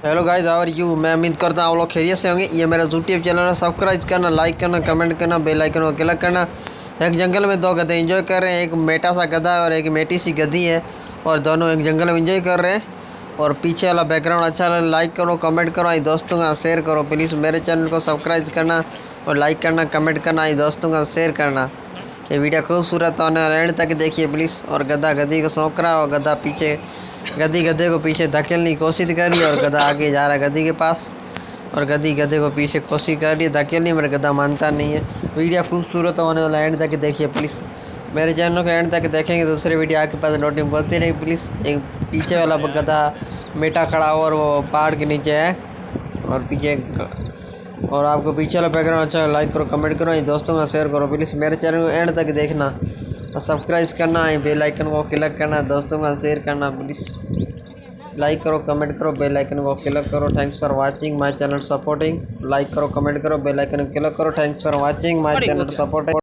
Hello guys, और you मैं उम्मीद करता हूँ आप लोग खैरियत से होंगे। ये मेरा यूट्यूब चैनल है, सब्सक्राइब करना, लाइक करना, कमेंट करना, बेल आइकन को क्लिक करना। एक जंगल में दो गधे एंजॉय कर रहे हैं, एक मेटा सा गधा है और एक मेटी सी गधी है, और दोनों एक जंगल में एंजॉय कर रहे हैं। और पीछे वाला बैकग्राउंड अच्छा लगे लाइक करो, कमेंट करो, आई दोस्तों का शेयर करो। प्लीज़ मेरे चैनल को सब्सक्राइब करना और लाइक करना, कमेंट करना, आई दोस्तों का शेयर करना। ये वीडियो खूबसूरत होने और एंड तक देखिए प्लीज़। और गधा गधी को सौंक रहा और गधा पीछे, गधी गधे को पीछे धकेलने की कोशिश कर रही है और गधा आगे जा रहा है गधी के पास, और गधी गधे को पीछे कोशिश कर रही है धकेलने, मेरा गधा मानता नहीं है। वीडियो खूबसूरत होने वाला, एंड तक देखिए प्लीज़। मेरे चैनल को एंड तक देखेंगे दूसरे वीडियो आपके पास नोटिफिकेशन पहुँचती रही प्लीज़। एक पीछे वाला गधा मेटा खड़ा हो और वो पहाड़ के नीचे है, और पीछे और आपको पीछे वाला बैकग्राउंड अच्छा लाइक करो, कमेंट करो, ये दोस्तों का शेयर करो। प्लीज़ मेरे चैनल को एंड तक देखना और सब्सक्राइब करना है, बेल आइकन को क्लिक करना, दोस्तों का शेयर करना। प्लीज़ लाइक करो, कमेंट करो, बेल आइकन को क्लिक करो। Thanks for watching my channel supporting. Like करो, कमेंट करो, बेल आइकन को क्लिक करो। Thanks for watching my channel supporting.